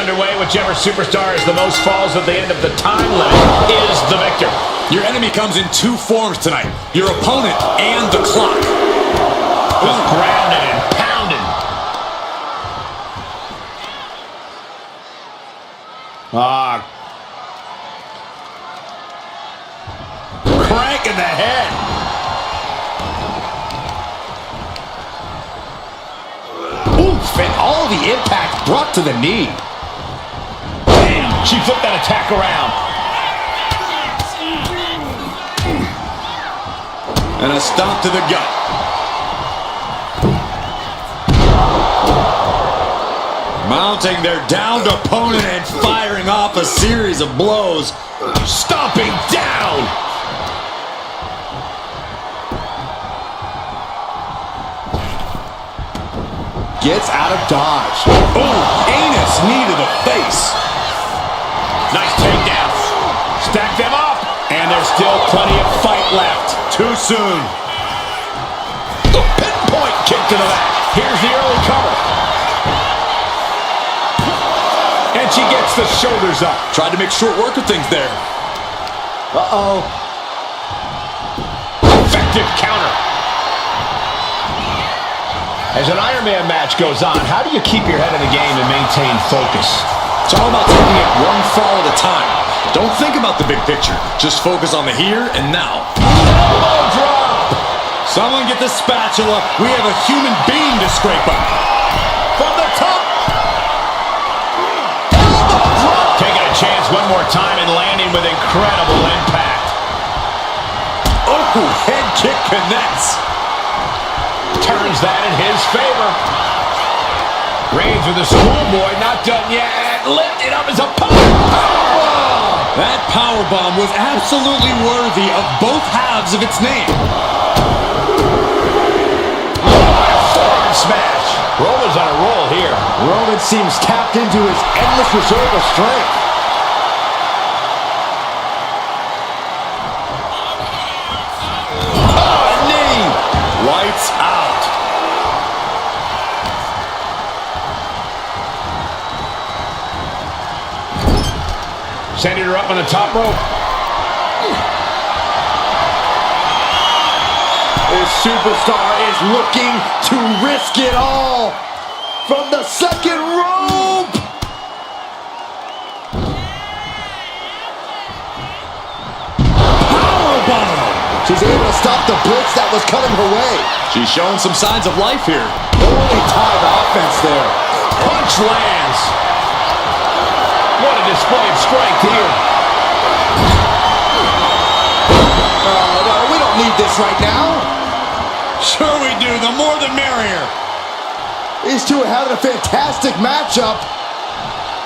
underway. Whichever superstar has the most falls at the end of the time limit is the victor. Your enemy comes in two forms tonight. Your opponent and the clock. Just grounded and pounded. Crank in the head. Oof, and all the impact brought to the knee. Damn, she flipped that attack around. And a stomp to the gut. Mounting their downed opponent and firing off a series of blows. Stomping down. Gets out of dodge. Oh, anus knee to the face. Nice takedown. Stack them up. And there's still plenty of fight left. Too soon. The pinpoint kick to the back. Here's the early cover. And she gets the shoulders up. Tried to make short work of things there. Uh-oh. Effective counter. As an Iron Man match goes on, how do you keep your head in the game and maintain focus? It's all about taking it one fall at a time. Don't think about the big picture. Just focus on the here and now. Elbow drop. Someone get the spatula. We have a human being to scrape up. From the top. Elbow drop. Taking a chance one more time and landing with incredible impact. Oh, head kick connects. Turns that in his favor. Reigns with a schoolboy, not done yet. Lifted up as a powerbomb. That powerbomb was absolutely worthy of both halves of its name. Forearm smash. Roman's on a roll here. Roman seems tapped into his endless reserve of strength. Knee. Lights out. Sending her up on the top rope. This superstar is looking to risk it all from the second rope. Powerbomb. She's able to stop the blitz that was coming her way. She's showing some signs of life here. Early time offense there. Punch lands. What a display of strength here. No, we don't need this right now. Sure we do. The more the merrier. These two are having a fantastic matchup.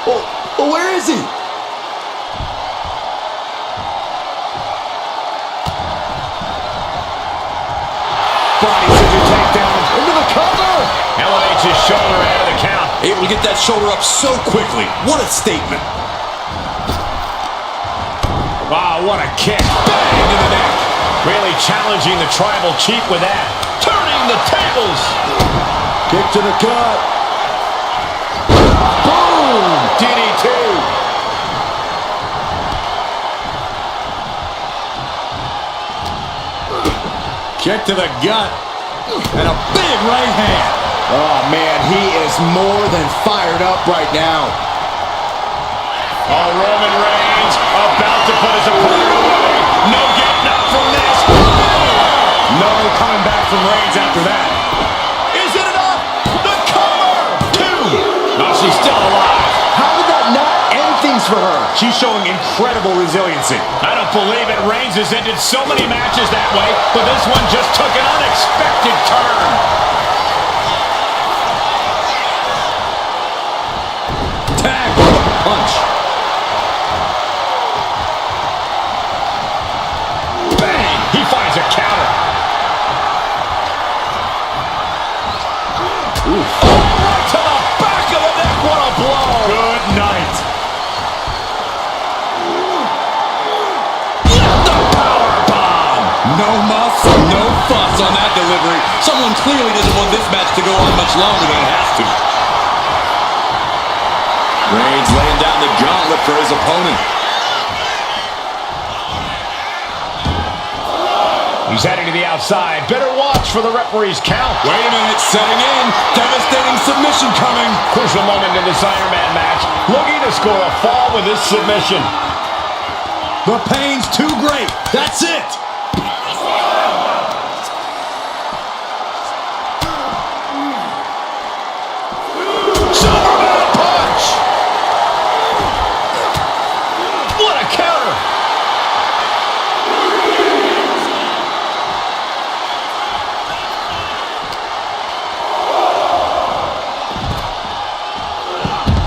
Well, where is he? Body scissor takedown. Into the cover. Elevates his shoulder out of the count. Able to get that shoulder up so quickly. What a statement. Wow, what a kick. Bang to the neck. Really challenging the tribal chief with that. Turning the tables. Kick to the gut. Boom! DDT. Kick to the gut. And a big right hand. Oh, man, he is more than fired up right now. Oh, Roman Reigns about to put his opponent away. No getting up from this. No coming back from Reigns after that. Is it enough? The cover. Two. No, she's still alive. How did that not end things for her? She's showing incredible resiliency. I don't believe it. Reigns has ended so many matches that way, but this one just took an unexpected turn. Tag with a punch. Bang! He finds a counter. Oof. Oh, right to the back of the neck. What a blow. Good night. The power bomb. No muss, no fuss on that delivery. Someone clearly doesn't want this match to go on much longer than it has to. Reigns laying down the gauntlet for his opponent. He's heading to the outside. Better watch for the referee's count. Wait a minute, setting in. Devastating submission coming. Crucial moment in this Iron Man match. Looking to score a fall with this submission. The pain's too great. That's it. Superman punch! What a counter!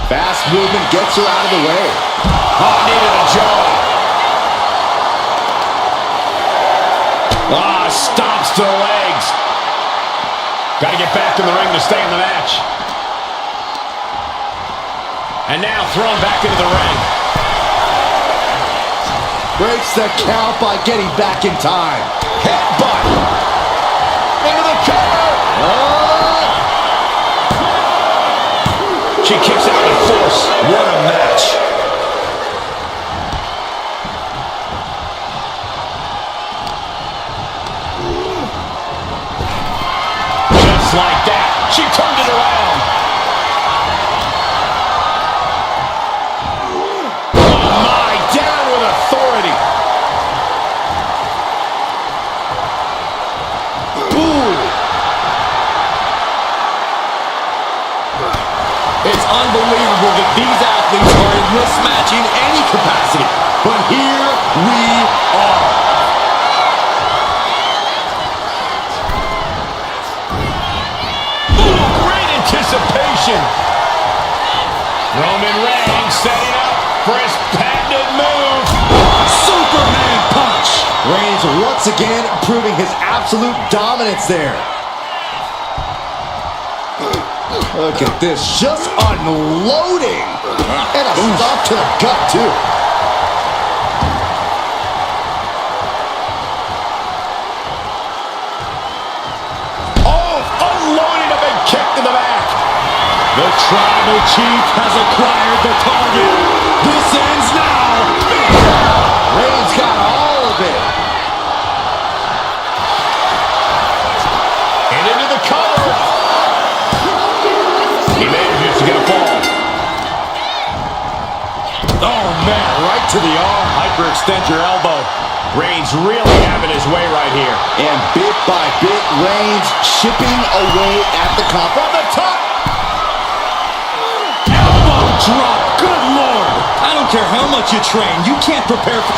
Fast movement gets her out of the way. Oh, needed a jaw. Ah, stomps to the legs. Got to get back in the ring to stay in the match. And now thrown back into the ring. Breaks the count by getting back in time. Headbutt. Into the cover. She kicks out with force. What a match. Just like that, she turned it around. Oh my, down with authority. Ooh. It's unbelievable that these athletes are in this match in any capacity. But here we are. Ooh, great anticipation. Roman Reigns setting up for his patented move. Superman punch. Reigns once again proving his absolute dominance there. Look at this, just unloading. And a stop to the gut, too. Oh, unloading a big kick to the back. The tribal chief has acquired the target. This ends now. Reigns got all of it. And into the cover. He manages to get a fall. Oh, man, right to the arm. Hyperextend your elbow. Reigns really having his way right here. And bit by bit, Reigns chipping away at the cup. From the top. Elbow drop. Good Lord. I don't care how much you train. You can't prepare for...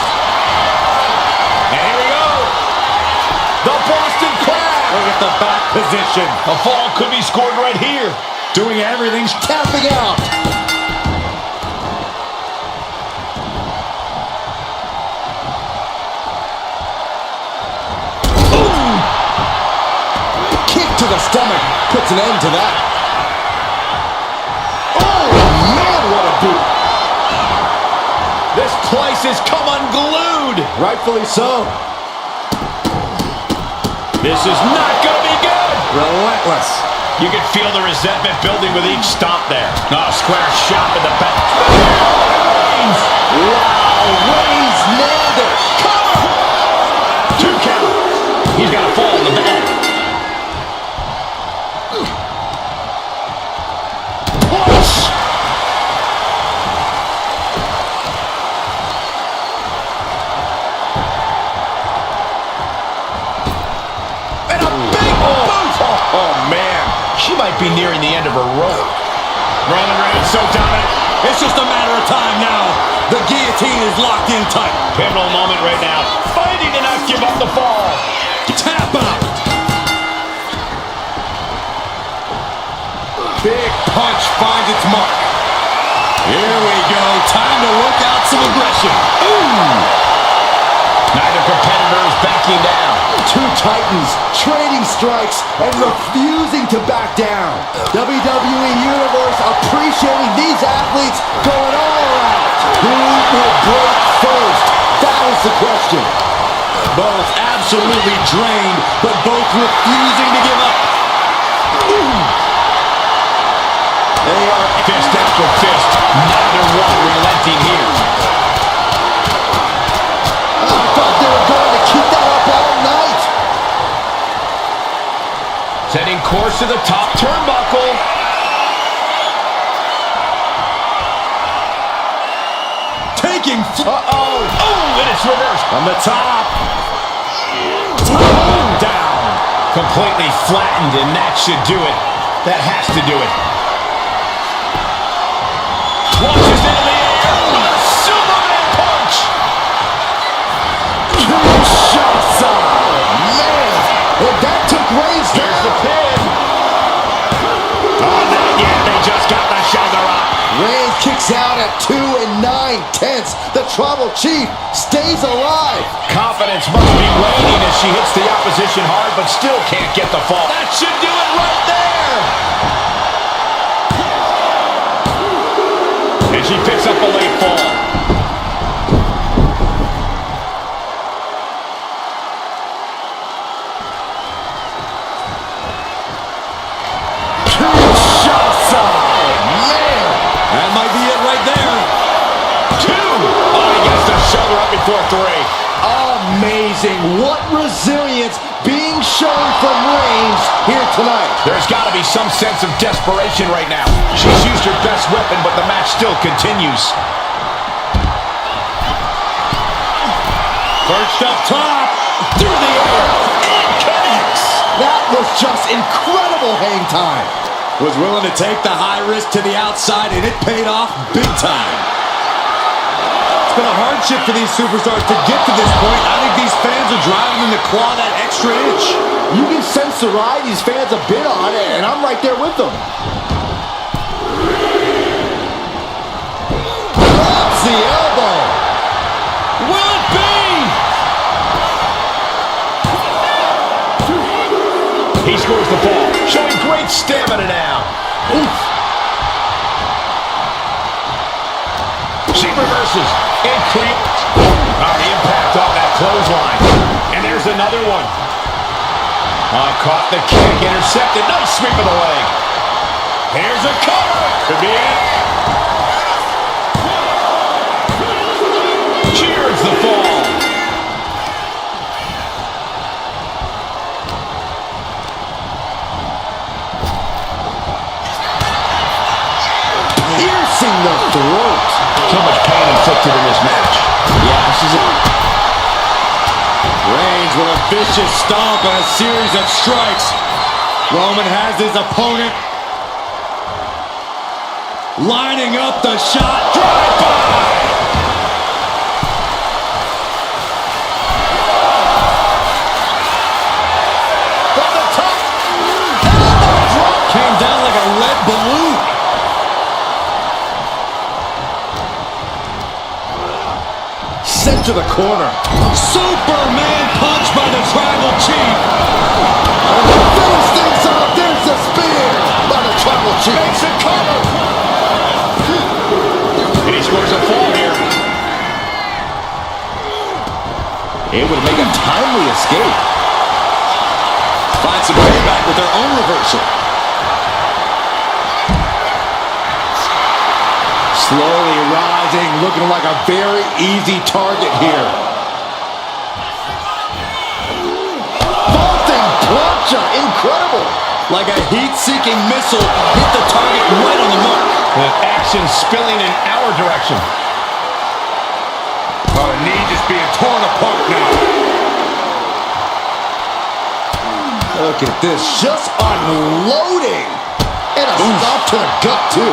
And here we go. The Boston Crab. Look at the back position. A fall could be scored right here. Doing everything. Tapping out. Kick to the stomach puts an end to that. Oh, man, what a boot. This place has come unglued. Rightfully so. This is not going to be good. Relentless. You can feel the resentment building with each stomp there. Oh, square shot in the back. Wow, Reigns nailed it. Cover. 2 count. He's got a fall in the back. Push. And a big boot. Oh, man. She might be nearing the end of her rope. Roman Reigns so dominant. It's just a matter of time now. The guillotine is locked in tight. Pivotal moment right now. Fighting to not give up the fall. Tap out. Big punch finds its mark. Here we go. Time to work out some aggression. Ooh. Neither competitor is backing down. Two titans trading strikes and refusing to back down. WWE Universe appreciating these athletes going all out. Who will break first? That is the question. Both absolutely drained, but both refusing to give up. Ooh. They are fist after fist. Neither one relenting here. I thought they were going to keep that up all night. Setting course to the top turnbuckle. taking... Oh, and it's reversed. From the top. Down. Completely flattened, and that should do it. That has to do it. Launches into the air. A Superman punch. Kinshasa. Man, and that took Reigns down. Here's the pin. Oh, not yet. They just got the shoulder up. Reigns kicks out at 2 9/10. The Tribal Chief stays alive. Confidence Must be waning as she hits the opposition hard, but still can't get the fall. That should do it right there. And she picks up a late fall. Kinshasa. Man. That might be it right there. 2. Oh, he gets the shoulder up before 3. Amazing. What resilience being shown from Reigns here tonight. There's got to be some sense of desperation right now. She's used her best weapon, but the match still continues. Perched up top. Through the air. It connects. That was just incredible hang time. Was willing to take the high risk to the outside, and it paid off big time. It's been a hardship for these superstars to get to this point. I think these fans are driving them to claw that extra inch. You can sense the ride these fans have been on, and I'm right there with them. Drops the elbow. Will it be? He scores the fall, showing great stamina now. Oof. She reverses and creates. The impact on that clothesline. And there's another one. Caught the kick, intercepted. Nice sweep of the leg. Here's a cover. Could be it. Cheers the fall. Piercing the throat. So much pain inflicted in this match. Yeah, she's Reigns with a vicious stomp and a series of strikes. Roman has his opponent lining up the shot. Drive-by! From the top. Came down like a lead balloon. Sent to the corner. Superman punch by the Tribal Chief. Finish things off. There's the spear by the Tribal Chief. Makes it cover. And he scores a fall here. Able to make a timely escape. Find some payback with their own reversal. Slowly rising, looking like a very easy target here. Vaulting plancha, incredible. Like a heat-seeking missile, hit the target right on the mark. With action spilling in our direction. Oh, the knee just being torn apart now. Look at this, just unloading. And a stop to the gut, too.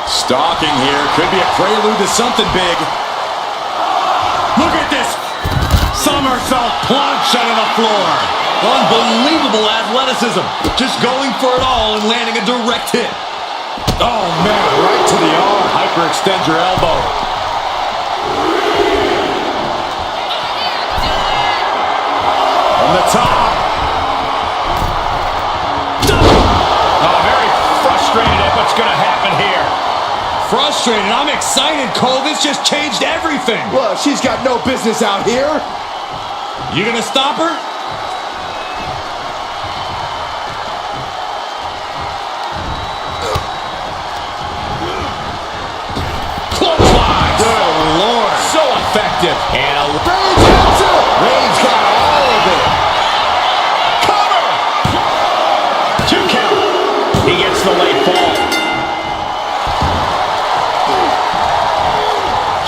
Stalking here. Could be a prelude to something big. Look at this. Somersault plunge onto the floor. Unbelievable athleticism. Just going for it all and landing a direct hit. Oh, man. Right to the arm. Hyperextend your elbow. From the top. Very frustrated at what's going to happen here. Frustrated. I'm excited, Cole. This just changed everything. Well, she's got no business out here. You gonna stop her?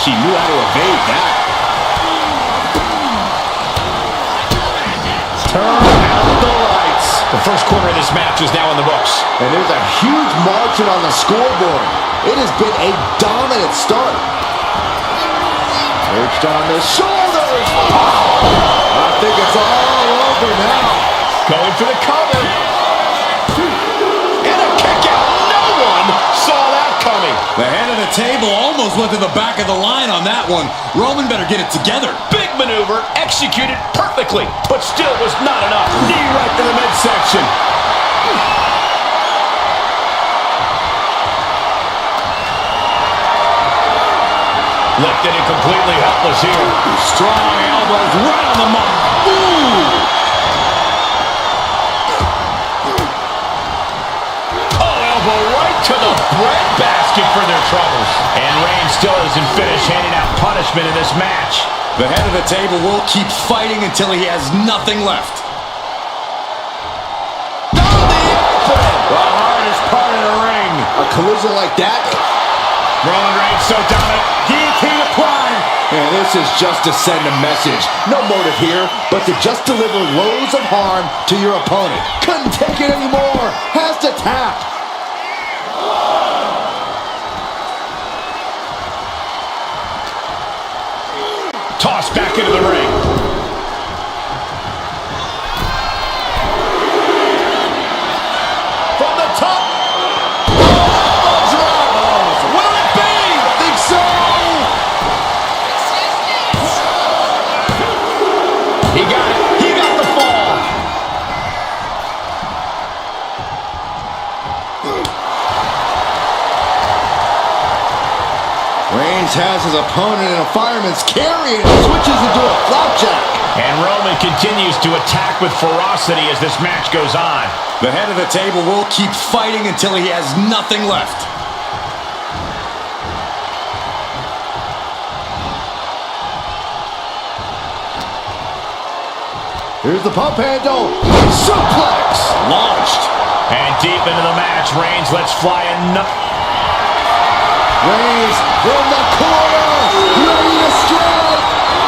She knew how to evade that. Turn out the lights. The first quarter of this match is now in the books. And there's a huge margin on the scoreboard. It has been a dominant start. Perched on the shoulders. I think it's all over now. Going for the cover. And a kick out. No one saw that coming. The head of the table almost went to the back of the line on that one. Roman better get it together. Big maneuver, executed perfectly, but still was not enough. Knee right to the midsection. Lifted and completely helpless here. Strong elbows right on the mark. Ooh! Oh, elbow right to the breadbasket for their troubles. And Reigns still isn't finished handing out punishment in this match. The head of the table will keep fighting until he has nothing left. The hardest part of the ring. A collision like that. Roman Reigns so dominant. Guillotine applied. And this is just to send a message. No motive here, but to just deliver loads of harm to your opponent. Couldn't take it anymore. Has to tap. Tossed back into the ring. From the top. Will it be? I think so. He got it. He got the fall. Reigns has his opponent in a fireman's carry and switches into a flapjack. And Roman continues to attack with ferocity as this match goes on. The head of the table will keep fighting until he has nothing left. Here's the pump handle. Suplex. Launched. And deep into the match, Reigns lets fly another. Reigns in the corner. Ready to strike.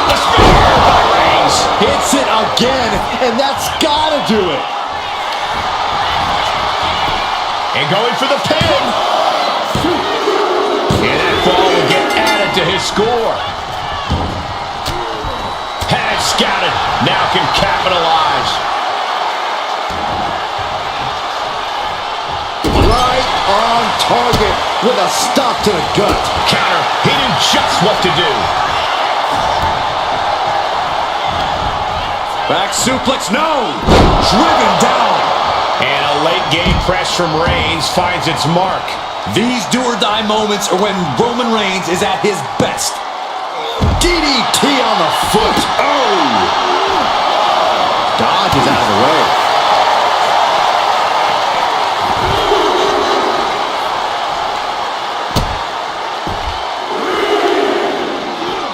The spear by Reigns. Hits it again, and that's gotta do it. And going for the pin. And that fall will get added to his score. Had it scouted. Now can capitalize. Right on target with a stop to the gut. Counter. He knew just what to do. Back suplex, no! Driven down. And a late game press from Reigns finds its mark. These do-or-die moments are when Roman Reigns is at his best. DDT on the foot. Oh! Dodges out of the way.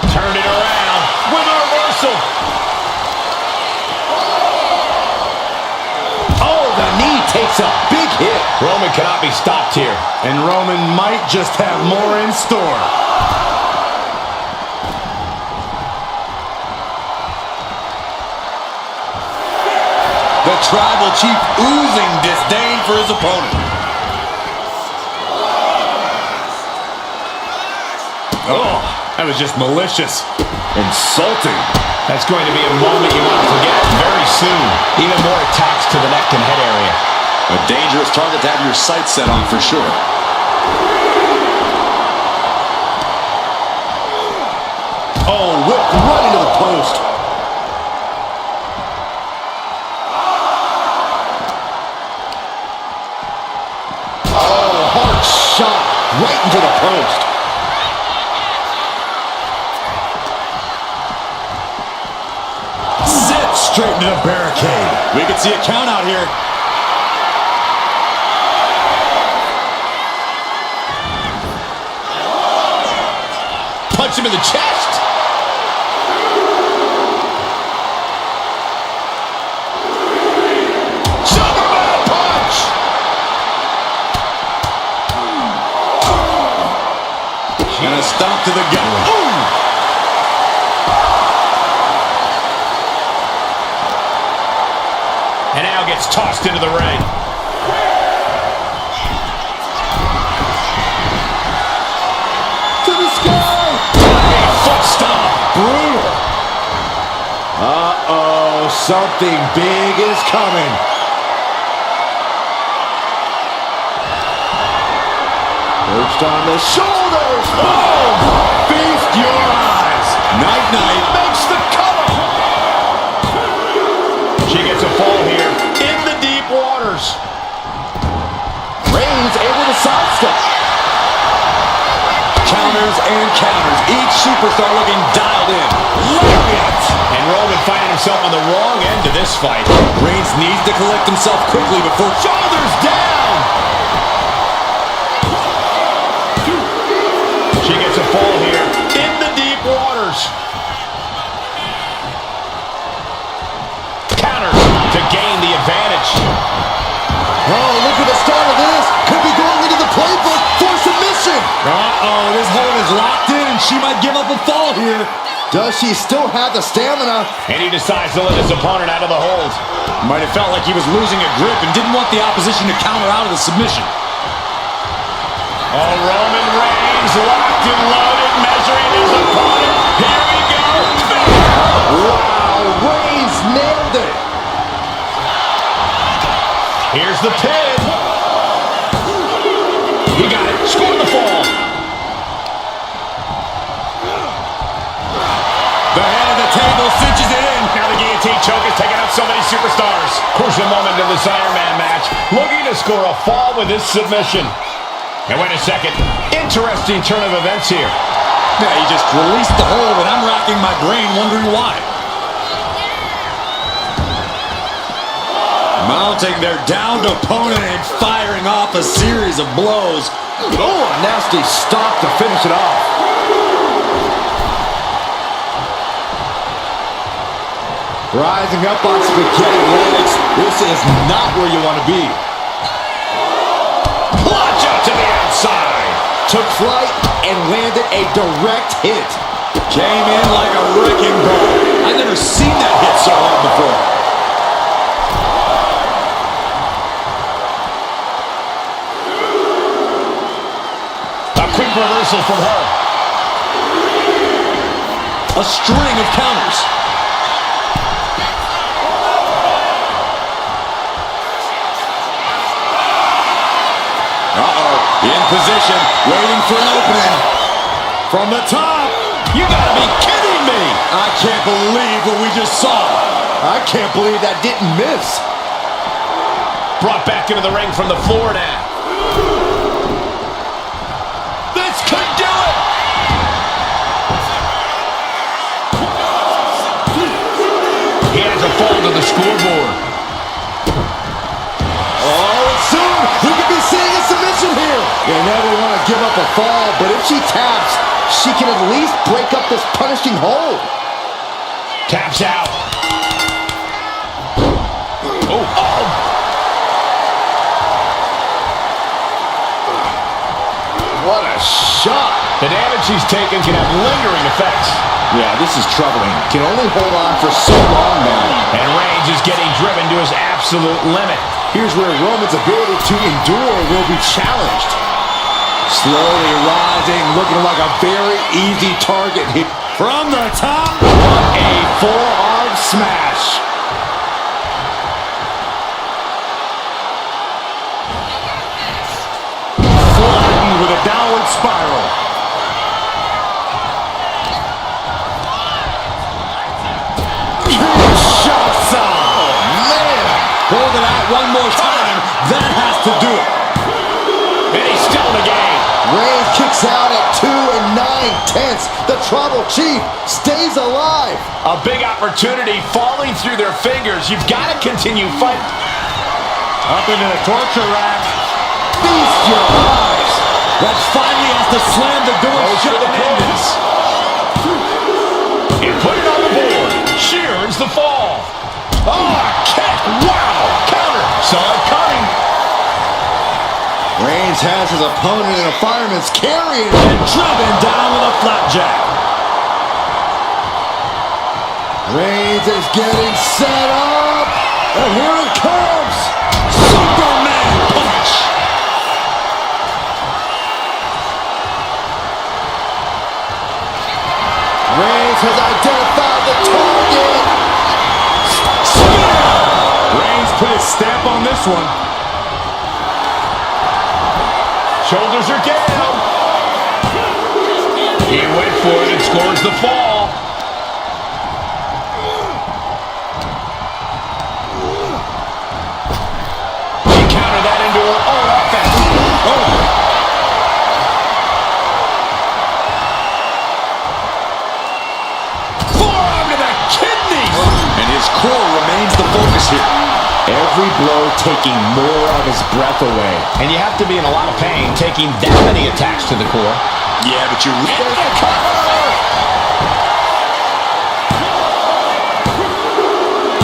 Turned it around with a reversal. Oh, the knee takes a big hit. Roman cannot be stopped here. And Roman might just have more in store. The Tribal Chief oozing disdain for his opponent. Oh, that was just malicious. Insulting. That's going to be a moment you want to forget very soon. Even more attacks to the neck and head area. A dangerous target to have your sights set on for sure. Oh, whipped right into the post. Oh, hard shot right into the post. Sit straight into the barricade. We can see a count out here. Punch him in the chest. Superman punch. And a stomp to the gut. Ooh! gets tossed into the ring. To the sky! A foot stomp. Brutal. Uh-oh, something big is coming. Perched on the shoulders. Boom! Feast your eyes. Night-night. Makes the cover. She gets a fall here in the deep waters. Reigns able to sidestep. Counters and counters. Each superstar looking dialed in. Lariat. And Roman finding himself on the wrong end of this fight. Reigns needs to collect himself quickly before Shoulders down. She gets a fall here in the deep waters. Counters to gain the advantage. Oh, look at the start of this. Could be going into the playbook for submission. Uh-oh, this hold is locked in. She might give up a fall here. Does she still have the stamina? And he decides to let his opponent out of the hold. Might have felt like he was losing a grip and didn't want the opposition to counter out of the submission. Oh, Roman Reigns locked and loaded, measuring his opponent. Here we go. Wow, Reigns nailed it. Here's the pin. He got it. Scored the fall. The head of the table cinches it in. Now the guillotine choke is taking out so many superstars. Crucial moment of this Iron Man match. Looking to score a fall with this submission. And wait a second. Interesting turn of events here. Yeah, he just released the hold, and I'm racking my brain wondering why. Mounting their downed opponent and firing off a series of blows. Oh, a nasty stop to finish it off. Rising up on spaghetti legs. This is not where you want to be. Plunge up to the outside. Took flight and landed a direct hit. Came in like a wrecking ball. I've never seen that hit so hard before. A quick reversal from her. A string of counters. In position, waiting for an opening. From the top. You gotta be kidding me. I can't believe what we just saw. I can't believe that didn't miss. Brought back into the ring from the floor now. This could do it. He has a fall to the scoreboard. Oh, soon we could be seeing a submission here. You never want to give up a fall, but if she taps, she can at least break up this punishing hold. Taps out. Oh. What a shot. The damage he's taken can have lingering effects. Yeah, this is troubling. Can only hold on for so long now. And Reigns is getting driven to his absolute limit. Here's where Roman's ability to endure will be challenged. Slowly rising, looking like a very easy target here. From the top. What a forearm smash. Flattened with a downward spiral. Kinshasa. Oh, man. Hold it out one more time. That has to do it. And he's still in the game. Reigns kicks out at 2 9/10. The Tribal Chief stays alive. A big opportunity falling through their fingers. You've got to continue fighting. Up into the torture rack. Feast your eyes. That finally has to slam the door shut the and end this. And put it on the board. She earns the fall. Oh, kick. Wow. Counter. Saw it coming. Reigns has his opponent in a fireman's carry And driven down with a flapjack. Reigns is getting set up. And here it comes! Superman punch! Reigns has identified the target! Reigns put his stamp on this one. Shoulders are down. He went for it and scores the fall. She countered that into her own offense. Forearm to the kidneys! And his core remains the focus here. Every blow taking more of his breath away. And you have to be in a lot of pain taking that many attacks to the core. Yeah, but you...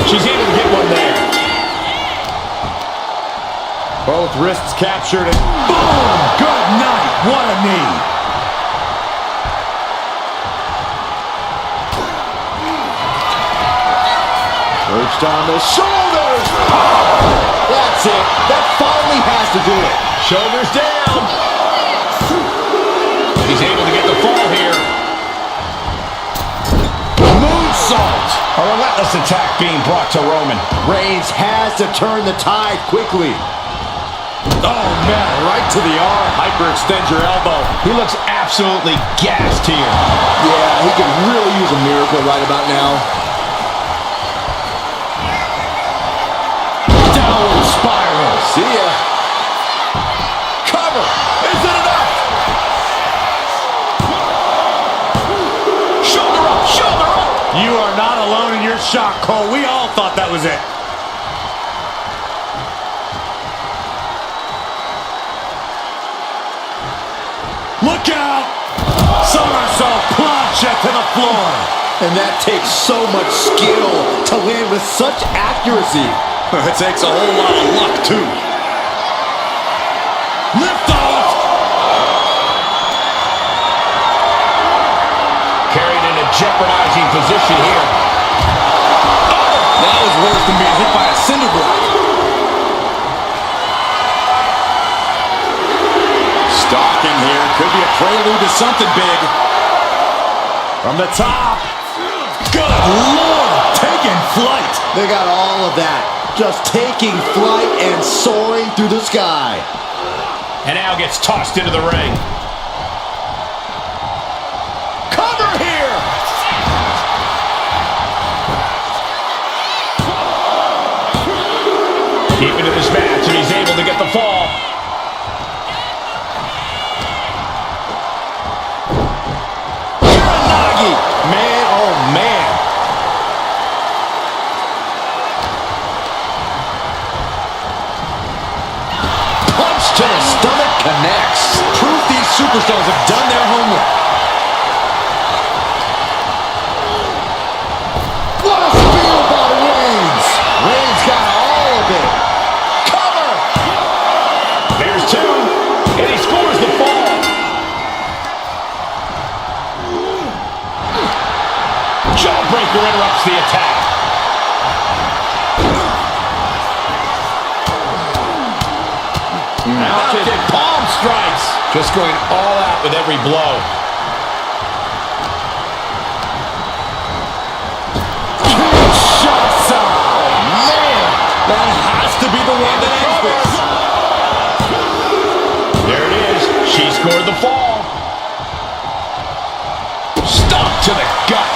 She's able to get one there. Both wrists captured and boom! Good night! What a knee! Perched on the shoulders! That's it. That finally has to do it. Shoulders down. He's able to get the fall here. Moonsault! A relentless attack being brought to Roman. Reigns has to turn the tide quickly. Oh, man, right to the arm. Hyperextend your elbow. He looks absolutely gassed here. Yeah, he could really use a miracle right about now. Downward spiral. See ya. Cover. Is it enough? Shoulder up. Shoulder up. You are not alone in your shock, Cole. We all thought that was it. Look out! Somersault plunge to the floor. And that takes so much skill to land with such accuracy. It takes a whole lot of luck, too. Lift off! Carried in a jeopardizing position here. That was worse than being hit by a cinder block. Stalking here. Could be a prelude to something big. From the top. Good Lord! Taking flight. They got all of that. Just taking flight and soaring through the sky. And now gets tossed into the ring. Cover here! Deep into this match, and he's able to get the fall. Man, oh man. Punch to the stomach connects. Proof these superstars have done their homework. What a spear by Reigns. Reigns got all of it. Cover. There's two, and he scores the fall. Jawbreaker interrupts the attack. Mounted palm strikes. Just going all out with every blow. Shots out. Man, that has to be the one that ends this. There it is. She scored the fall. Stomp to the gut.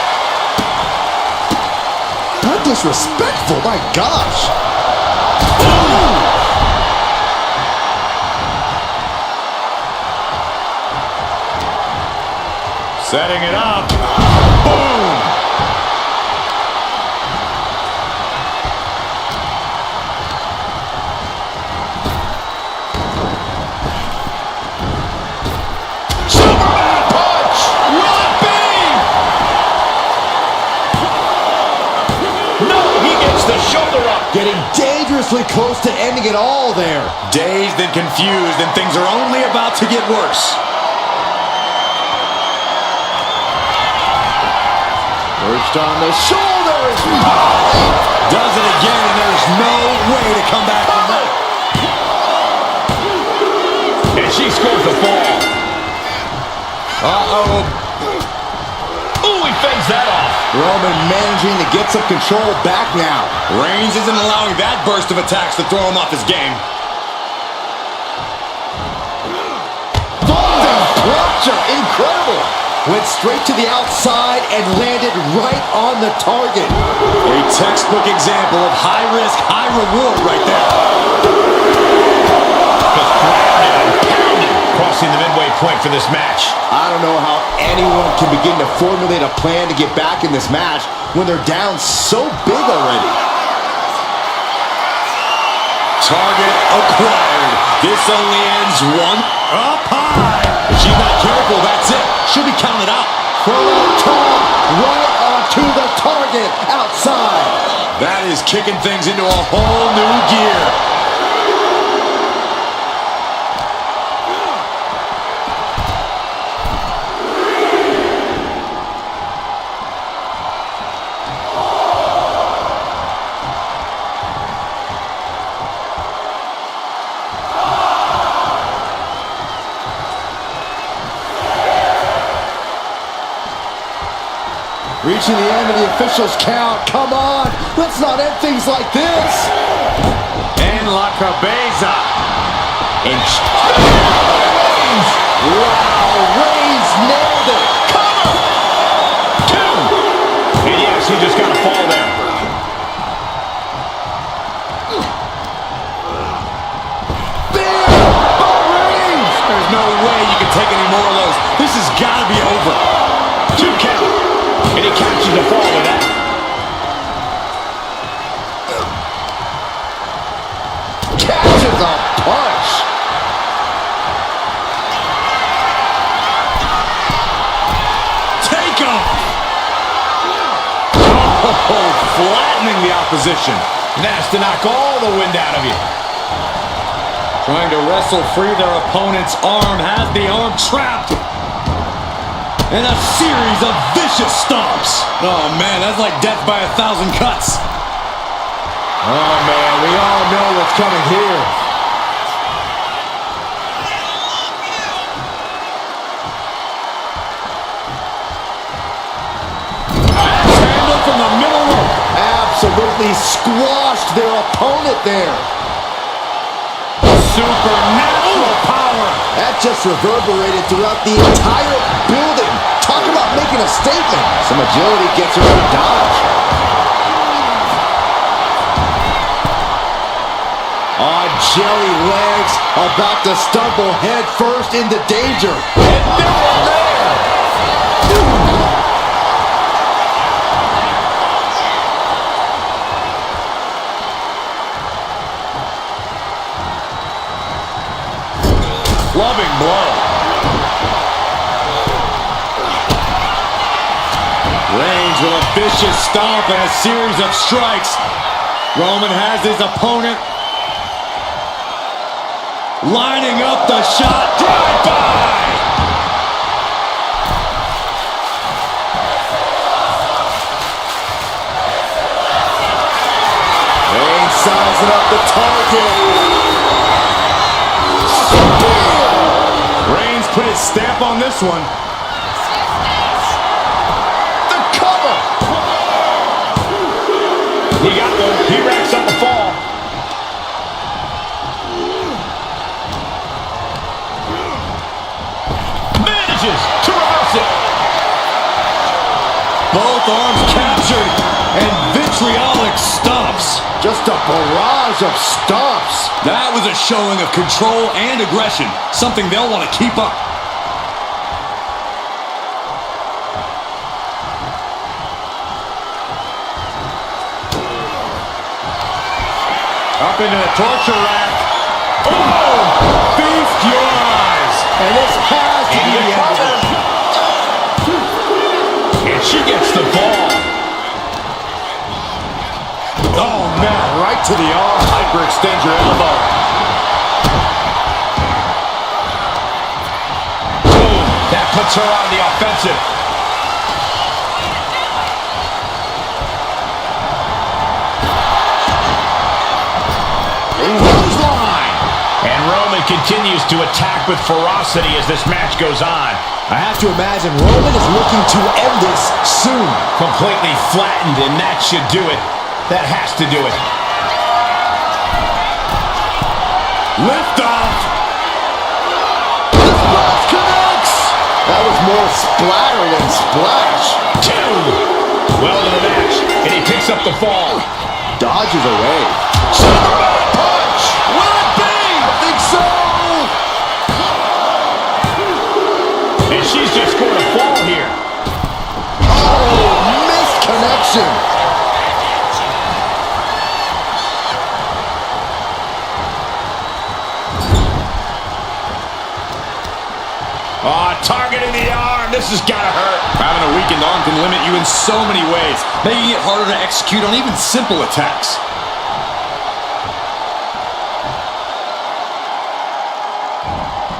How disrespectful, my gosh. Setting it up. Boom! Superman punch! Will it be? No, he gets the shoulder up. Getting dangerously close to ending it all there. Dazed and confused, and things are only about to get worse. Perched Crushed on the shoulders. Does it again, and there's no way to come back from that. And she scores the fall. Uh-oh. Ooh, he fends that off. Roman managing to get some control back now. Reigns isn't allowing that burst of attacks to throw him off his game. Crusher, incredible. Went straight to the outside and landed right on the target. A textbook example of high risk, high reward right there. Just grounded and pounded, crossing the midway point for this match. I don't know how anyone can begin to formulate a plan to get back in this match when they're down so big already. Target acquired. This only ends one. Up high. If she's not careful, that's it. She'll be counted out. From up top, right onto the target, outside. That is kicking things into a whole new gear. Reaching the end of the officials' count. Come on, let's not end things like this. En la cabeza. Wow, Reigns nailed it. Two. And yes, he just got to fall there. Big by Reigns. There's no way you can take any more of those. This has got to be over. 2 count. And he catches the fall with that. Catches a punch. Take him. Oh, flattening the opposition. And that's to knock all the wind out of you. Trying to wrestle free their opponent's arm. Has the arm trapped. And a series of vicious stomps. Oh, man, that's like death by 1,000 cuts. Oh, man, we all know what's coming here. Handle from the middle rope. Absolutely squashed their opponent there. Supernatural power. That just reverberated throughout the entire building. Talk about making a statement. Some agility gets her out of dodge. On jelly legs, about to stumble head first into danger. And no one there. Clubbing blow. Reigns with a vicious stomp and a series of strikes. Roman has his opponent lining up the shot. Drive-by! Reigns sizing up the target. Reigns put his stamp on this one. The cover. He got one. He racks up a fall. Manages to reverse it. Both arms captured and vitriolic stomps. Just a barrage of stomps. That was a showing of control and aggression, something they'll want to keep up. Up into the torture rack. Oh! Feast your eyes! And this has to be the end of it. And she gets the ball. Oh, man, right to the arm. Hyperextend your elbow. Boom. That puts her on the offensive. Clothesline. And Roman continues to attack with ferocity as this match goes on. I have to imagine Roman is looking to end this soon. Completely flattened, and that should do it. That has to do it. Lift off. The splash connects. That was more splatter than splash. 2. Well into the match, and he picks up the fall. Dodges away. Superman punch! Will it be? I think so. And she's just scored a fall here. Oh, missed connection. Targeting the arm. This has got to hurt. Having a weakened arm can limit you in so many ways, making it harder to execute on even simple attacks.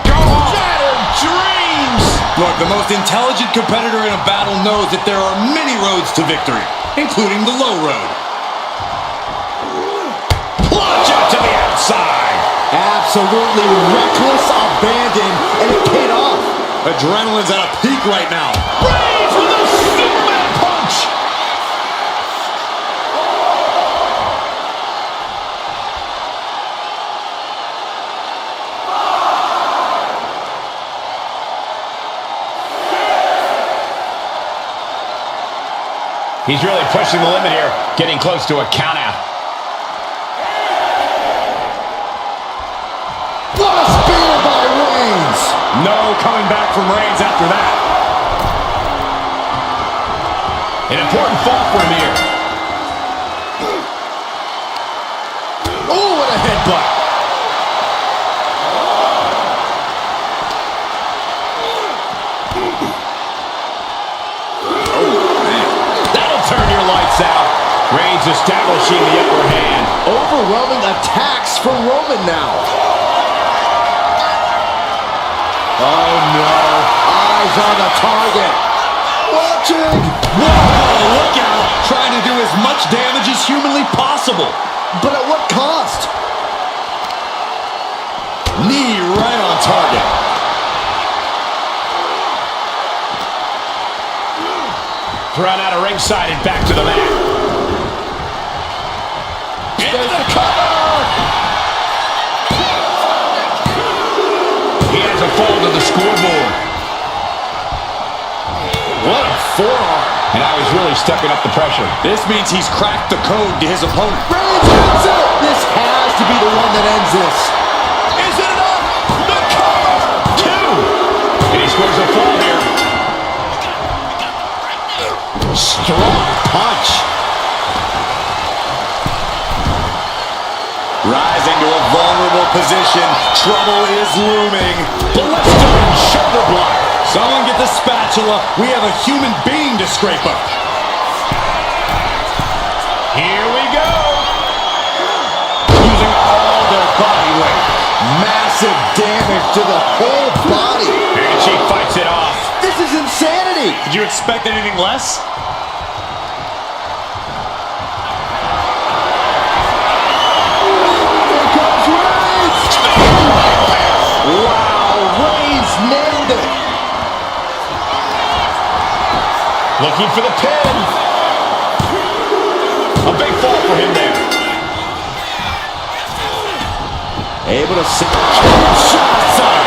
Shattered dreams. Look, the most intelligent competitor in a battle knows that there are many roads to victory, including the low road. Plunge out to the outside. Absolutely reckless abandon, and it paid off. Adrenaline's at a peak right now. Reigns with a Superman punch. He's really pushing the limit here, getting close to a count out. What a spear by Reigns. No coming back from Reigns after that. An important fall for him here. Oh, what a headbutt. Oh, man. That'll turn your lights out. Reigns establishing the upper hand. Overwhelming attacks from Roman now. Oh no, eyes on the target. Watching. Whoa, look out. Trying to do as much damage as humanly possible. But at what cost? Knee right on target. Thrown out of ringside and back to the mat. Into the cover! He has a fall to the scoreboard. What a forearm. And now he's really stepping up the pressure. This means he's cracked the code to his opponent. Reigns ends it. This has to be the one that ends this. Is it enough? The cover! 2! And he scores a fall here. Strong punch. Rising to a vulnerable position. Trouble is looming. Blistering shoulder block. Someone get the spatula. We have a human being to scrape up. Here we go. Using all their body weight. Massive damage to the whole body. And she fights it off. This is insanity. Did you expect anything less? Here comes Reigns. Wow, Reigns nailed it. Looking for the pin. A big fall for him there. Able to see. Shots on.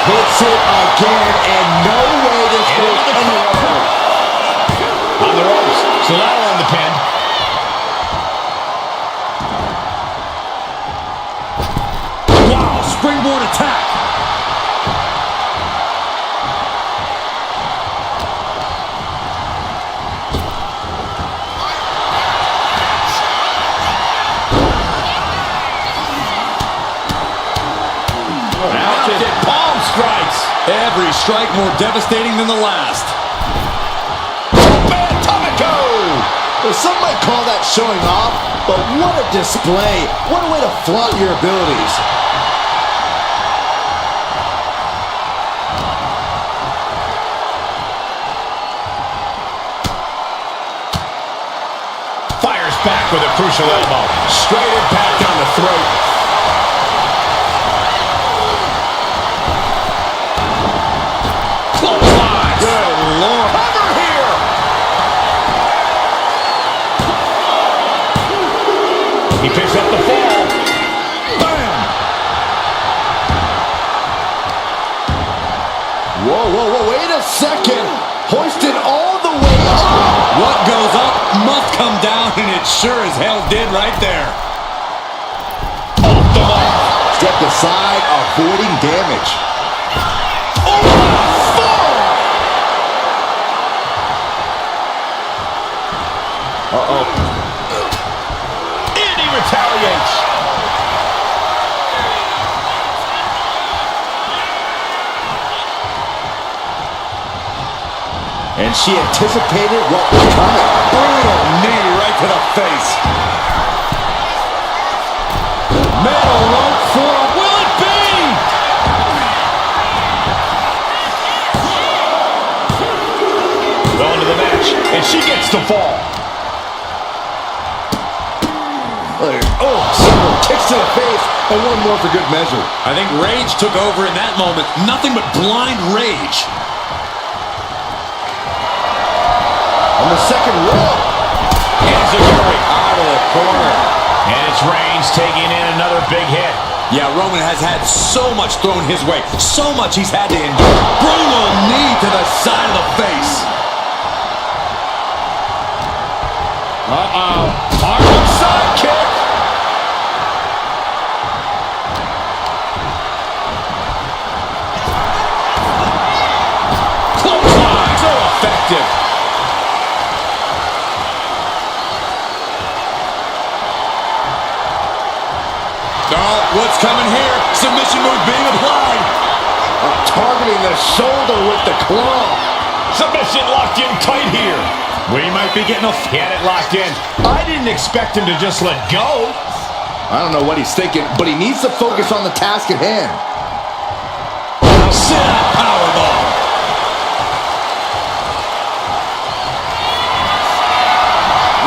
Hits it again, and no way this goes anywhere. On the ropes. So that'll end the pin. Wow, springboard attack. Mounted palm strikes. Every strike more devastating than the last. Well, some might call that showing off, but what a display. What a way to flaunt your abilities. Fires back with a crucial elbow. Straight impact on the throat. He picks up the fall. Bam! Whoa, whoa, whoa, wait a second. Hoisted all the way up. What goes up must come down, and it sure as hell did right there. Off the mark. Stepped aside, avoiding damage. Uh-oh. And he retaliates. And she anticipated what was coming. Brutal knee right to the face. Metal rope for a will it be? Going to the match, and she gets the fall. Oh, several kicks to the face, and one more for good measure. I think rage took over in that moment. Nothing but blind rage. On the second rope. Enziguri Out of the corner. And it's Reigns taking in another big hit. Yeah, Roman has had so much thrown his way. So much he's had to endure. Brutal knee to the side of the face. Uh-oh. Arnold sidekick. Clothesline. So effective. Oh, what's coming here? Submission move being applied. Targeting the shoulder with the claw. Submission locked in tight here. We might be getting he had it locked in. I didn't expect him to just let go. I don't know what he's thinking, but he needs to focus on the task at hand. Sit up, powerbomb.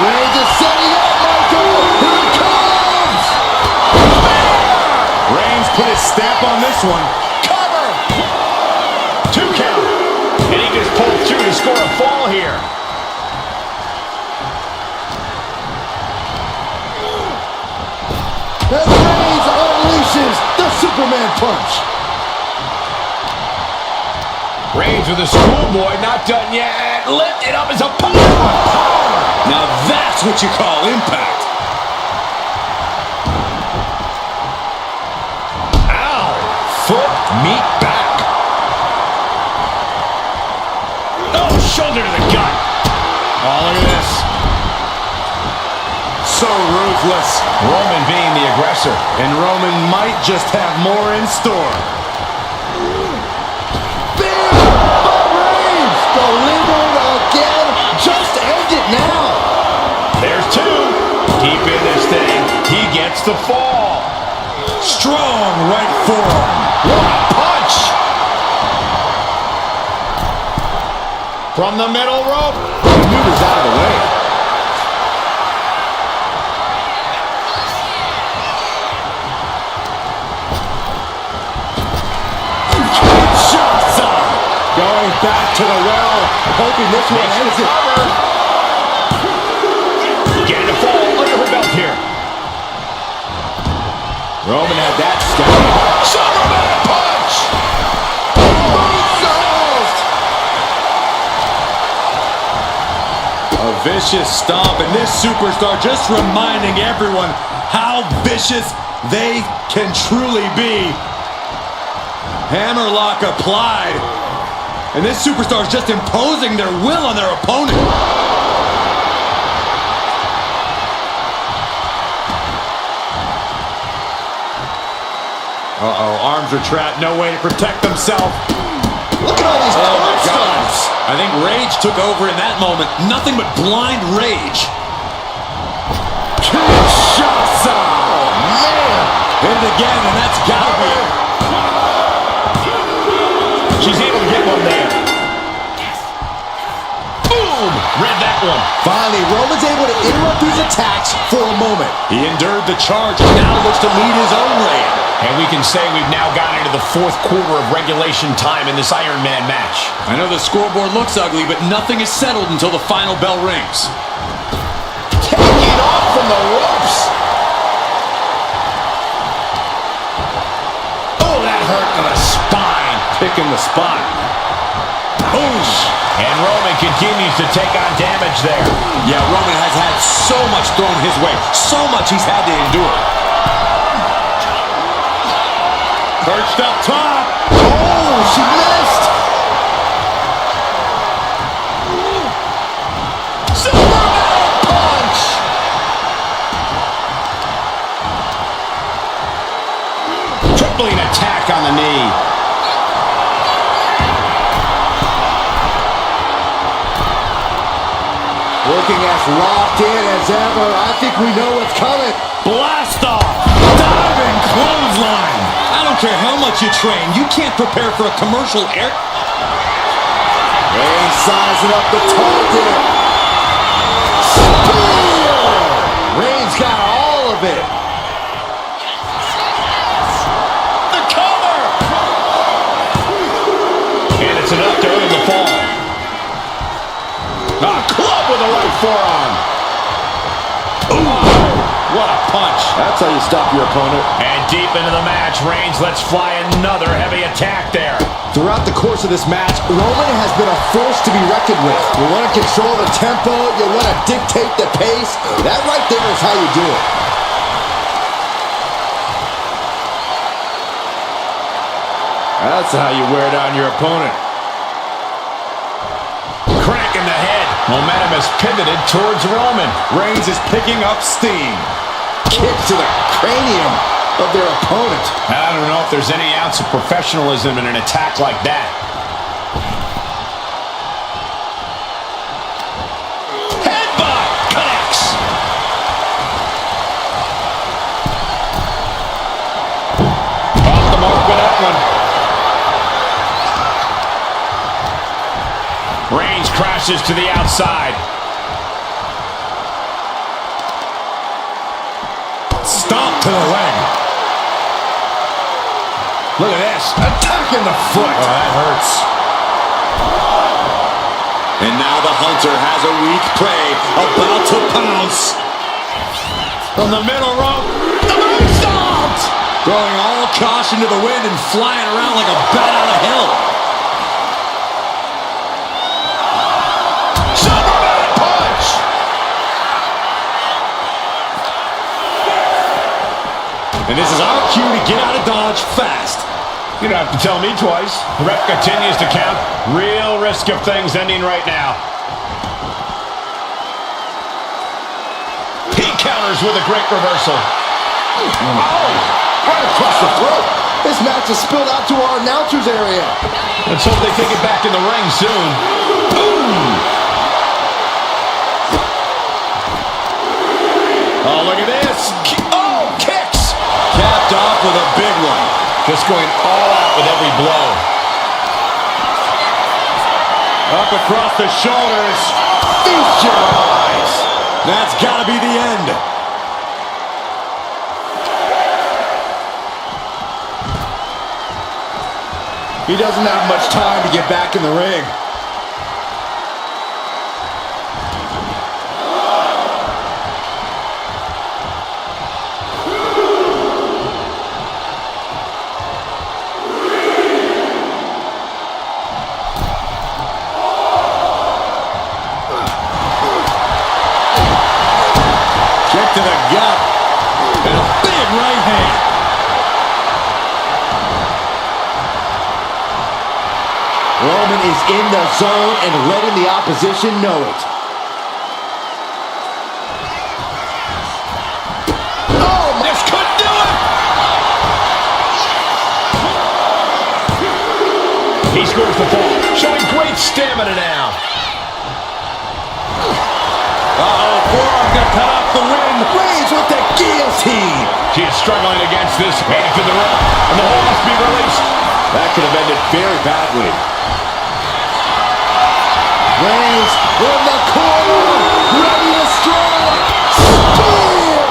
Reigns is setting up, Michael. Here it comes. Reigns put his stamp on this one. Cover. 2 count. And he just pulled through to score a fall here. And Reigns unleashes the Superman punch. Reigns with a schoolboy, not done yet. Lifted up as a power. Now that's what you call impact. Ow. Foot, meat, back. Oh, shoulder to the gut. Oh, look at this. So ruthless. Roman being the aggressor. And Roman might just have more in store. Big by Reigns. Delivered again. Just end it now. There's 2. Deep in this thing. He gets the fall. Strong right forearm. What a punch. From the middle rope. The maneuver's out of the way. Going back to the well, hoping this one ends it. Getting a fall under her belt here. Roman had that scouted. Superman punch! Moonsault! A vicious stomp, and this superstar just reminding everyone how vicious they can truly be. Hammerlock applied. And this superstar is just imposing their will on their opponent. Uh-oh, arms are trapped, no way to protect themselves. Look at all these God. I think rage took over in that moment. Nothing but blind rage. Kinshasa! Man! Hit it again, and that's gotta be it. She's able to get one there. Boom! Read that one. Finally, Roman's able to interrupt these attacks for a moment. He endured the charge and now looks to lead his own reign. And we can say we've now gotten into the 4th quarter of regulation time in this Iron Man match. I know the scoreboard looks ugly, but nothing is settled until the final bell rings. Taking off from the ropes. hurt to the spine. Picking the spot. Boom. And Roman continues to take on damage there. Yeah, Roman has had so much thrown his way. So much he's had to endure. Perched up top. Oh, she missed. Superman punch. Tripling attack on the knee. Looking as locked in as ever. I think we know what's coming. Blast off. Diving clothesline. I don't care how much you train. You can't prepare for a commercial air. Reigns sizing up the target. Spear! Reigns got all of it. The cover. And it's enough to earn the fall. A club with the right forearm. Ooh, what a punch. That's how you stop your opponent. And deep into the match, Reigns lets fly another heavy attack there. Throughout the course of this match, Roman has been a force to be reckoned with. You want to control the tempo, you want to dictate the pace. That right there is how you do it. That's how you wear down your opponent. Crank in the head. Momentum has pivoted towards Roman. Reigns is picking up steam. Kick to the cranium of their opponent. I don't know if there's any ounce of professionalism in an attack like that. Headbutt connects. Off the mark with that one. Reigns crashes to the outside. Stomp to the leg. Look at this. Attacking the foot. Oh, that hurts. And now the Hunter has a weak prey about to pounce. From the middle rope. The moonsault. Throwing all caution to the wind and flying around like a bat out of hell. Superman punch. And this is our cue to get out of Dodge fast. You don't have to tell me twice. The ref continues to count. Real risk of things ending right now. He counters with a great reversal. Oh, right across the throat. This match has spilled out to our announcers area. Let's hope they take it back in the ring soon. Boom! Oh, look at this. Oh, kicks! Capped off with a big one. Just going all out with every blow. Up across the shoulders. Feast your eyes. That's got to be the end. He doesn't have much time to get back in the ring. Kick to the gut. And a big right hand. Roman is in the zone and letting the opposition know it. Oh, this could do it! He scores the fall, showing great stamina now. Uh-oh, forearm got cut off the win. Reigns with the guillotine. She is struggling against this, headed to the rope, and the hold must be released. That could have ended very badly. Reigns in the corner, ready to strike. Spear!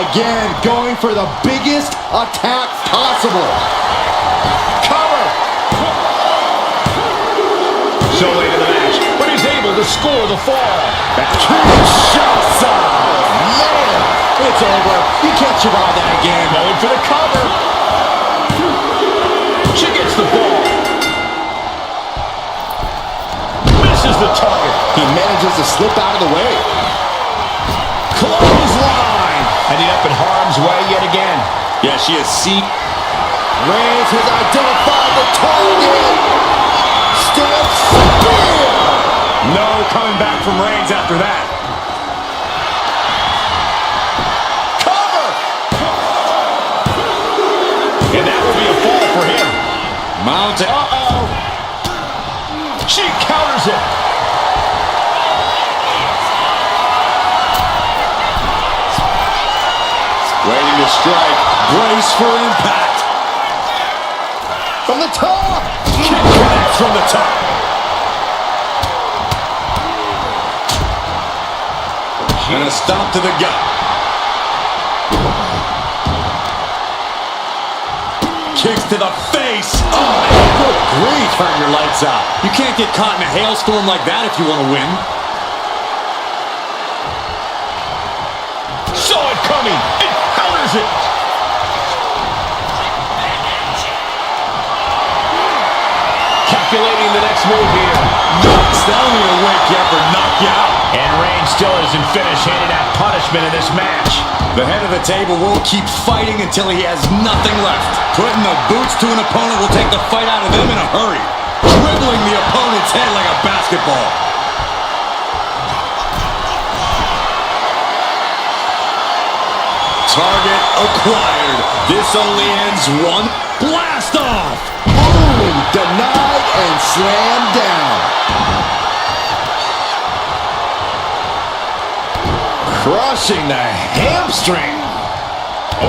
Again, going for the biggest attack possible. Cover! So late in the match, but he's able to score the fall. Kinshasa! Man, it's over. You can't survive that again. Going for the cover. She gets the ball. Misses the target. He manages to slip out of the way. Clothesline. Ending up in harm's way yet again. Yeah, she has seen. Reigns has identified the target. Step spear. No coming back from Reigns after that. Cover. And that will be a fall for him. Mounted. Uh-oh. She counters it. Waiting to strike. Brace for impact. From the top. Kick connects from the top. And a stomp to the gut. Kicks to the face. Oh, man. Good grief. Turn your lights out. You can't get caught in a hailstorm like that if you want to win. Saw it coming. It counters it. Calculating the next move here. Yikes, that'll either wake you up or knock you out. And Reigns still isn't finished handing out punishment in this match. The head of the table will keep fighting until he has nothing left. Putting the boots to an opponent will take the fight out of them in a hurry. Dribbling the opponent's head like a basketball. Target acquired. This only ends one blast off. Boom. Denied and slammed down. Crushing the hamstring.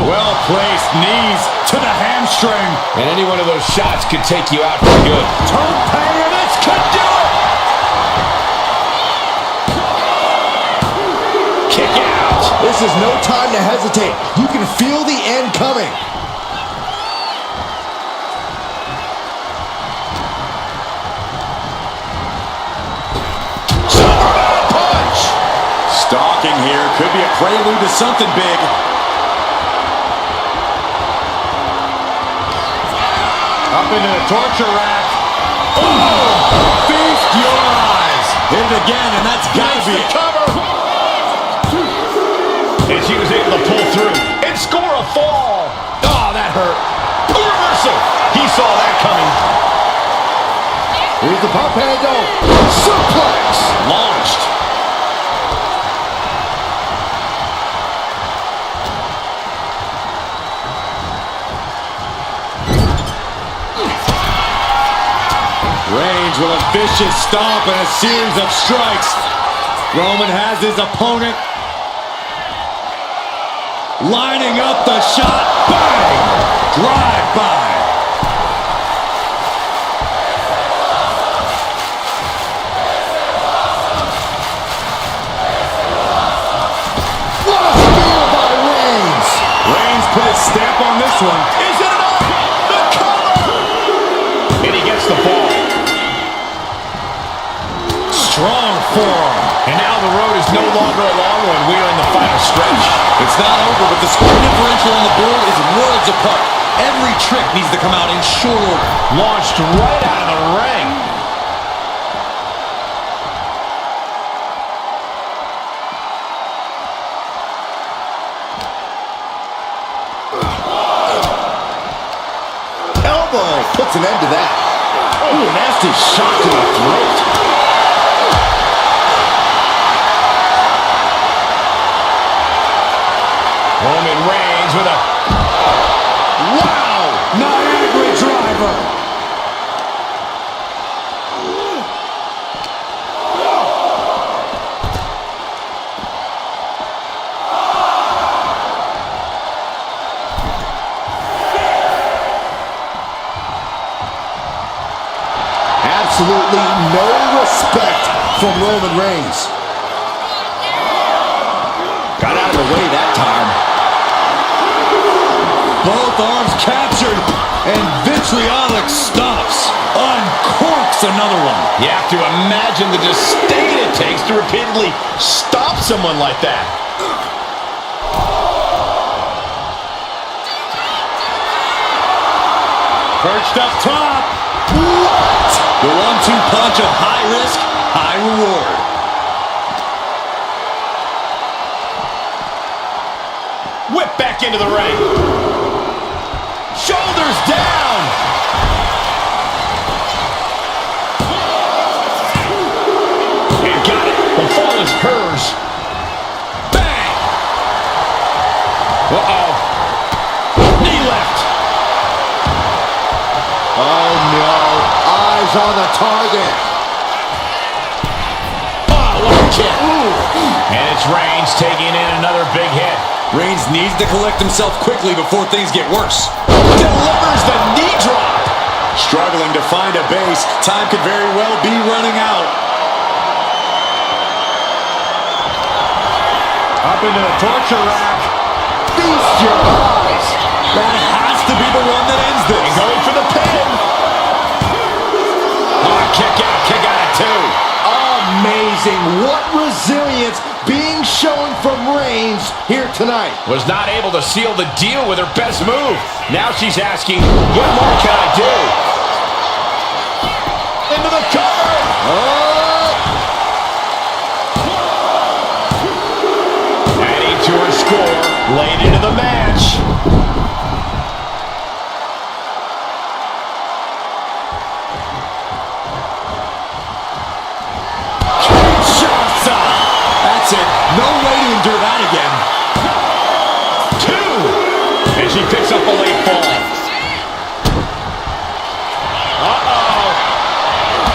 Well-placed knees to the hamstring. And any one of those shots could take you out for good. Toe payer, this could do it. Kick out. This is no time to hesitate. You can feel the end coming. Superman punch. Stalking here could be a prelude to something big. Up into the torture rack. Oh! Feast your eyes. Hit it again, and that's gotta be it. Cover. And she was able to pull through and score a fall. Oh, that hurt. A reversal. He saw that coming. Here's the pump handle. Suplex. Launched. Reigns with a vicious stomp and a series of strikes. Roman has his opponent lining up the shot. Bang! Drive by. What a spear by Reigns. Reigns put his stamp on this one. Is it enough? The cover. And he gets the ball. Strong forearm. And now the road is no longer a long one. We are in the final stretch. It's not over, but the score differential on the board is worlds apart. Every trick needs to come out in short order. Launched right out of the ring. Elbow puts an end to that. Ooh, nasty shot to the throat. Roman Reigns with a... Wow! Niagara driver. Absolutely no respect from Roman Reigns. Got out of the way that time. Both arms captured, and vitriolic stops. Uncorks another one. You have to imagine the disdain it takes to repeatedly stop someone like that. Perched up top. What? The 1-2 punch of high risk, high reward. Whip back into the ring. Shoulders down. And got it. The fall is hers. Bang. Uh-oh. Knee left. Oh, no. Eyes on the target. Oh, what a kick. Ooh. And it's Reigns taking in another big hit. Reigns needs to collect himself quickly before things get worse. Delivers the knee drop. Struggling to find a base. Time could very well be running out. Up into the torture rack. Feast your eyes. That has to be the one that ends this. And going for the pin. Oh, kick out at two. Amazing. What resilience being shown from Reigns here tonight. Was not able to seal the deal with her best move. Now she's asking, what more can I do? Into the cover. Oh. Adding to her score, late into the match. That's it. No way to endure that again. Two. And she picks up a late fall. Uh-oh.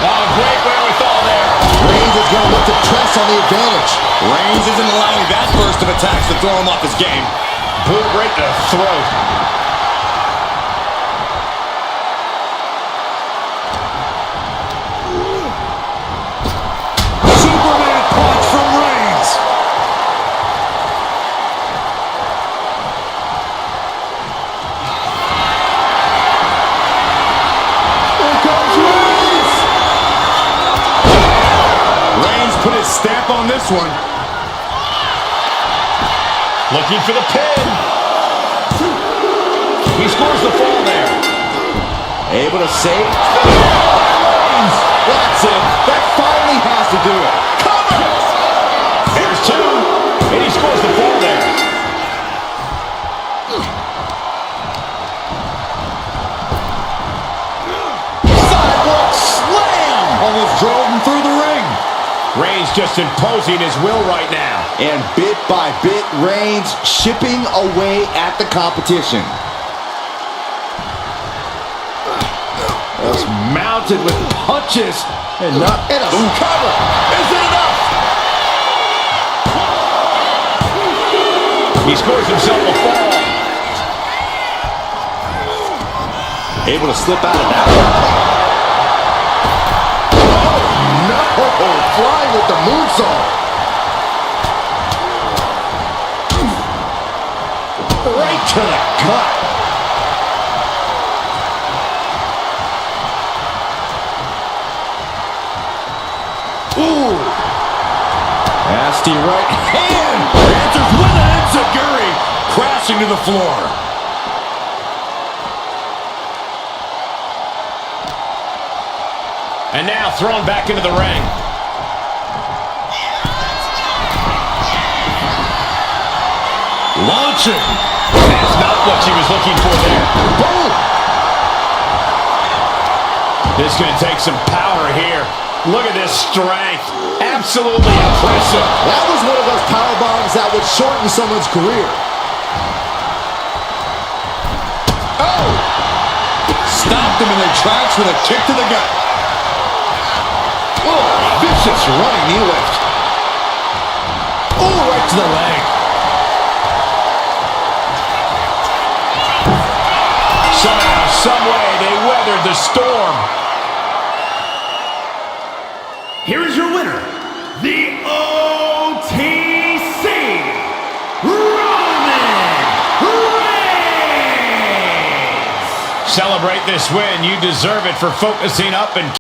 Oh, great wherewithal there. Reigns is going to look to press on the advantage. Reigns isn't allowing that burst of attacks to throw him off his game. Boot right to the throat. Superman punch from Reigns. Here comes Reigns. Reigns put his stamp on this one. Looking for the pin. He scores the fall there. Able to save. That's it. That finally has to do it. Cover. Here's two. And he scores the fall there. Sidewalk slam. Almost drove him through the ring. Reigns just imposing his will right now. And bit by bit, Reigns chipping away at the competition. Just mounted with punches and not in a cover. Is it enough? He scores himself a fall. Able to slip out of that one. Oh, flying with the moonsault. Right to the gut. Ooh. Nasty right hand. Answers with an enziguri. Crashing to the floor. And now thrown back into the ring. Launching. That's not what she was looking for there. Boom. This is going to take some power here. Look at this strength. Absolutely impressive. That was one of those power bombs that would shorten someone's career. Oh! Stopped him in their tracks with a kick to the gut. Oh, vicious running knee lift. Oh, right to the leg. Somehow, someway, they weathered the storm. Here is your winner, the OTC, Roman Reigns! Celebrate this win. You deserve it for focusing up and